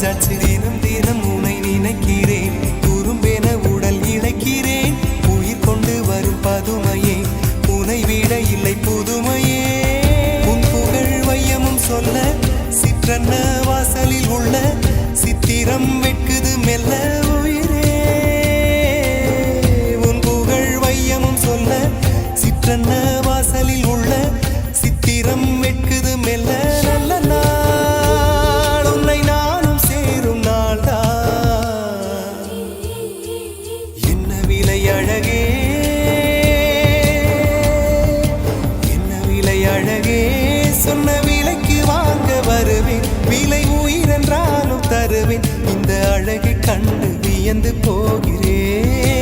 தினம் தினம் உனை நினைக்கிறேன், குறும்பென உடல் இழைக்கிறேன். உயிர் கொண்டு வரும் பதுமையே, உனை விட இல்லை புதுமையே. உன் புகழ் வையமும் சொல்ல சிற்றன்ன வாசலில் உள்ள சித்திரம் வெட்குது மெல்ல உயிரே. உன் புகழ் வையமும் சொல்ல சிற்றன்ன வாசலில் உள்ள சித்திரம் வெட்குது மெல்ல. நல்ல நாள் உன்னை நானும் சேரும் நாள்தான். என்ன விலை அழகே, என்ன விலை அழகே. சொன்ன விலைக்கு வாங்க வருவேன், விலை உயிரென்றாலும் தருவேன். இந்த அழகை கண்டு வியந்து போகிறேன்.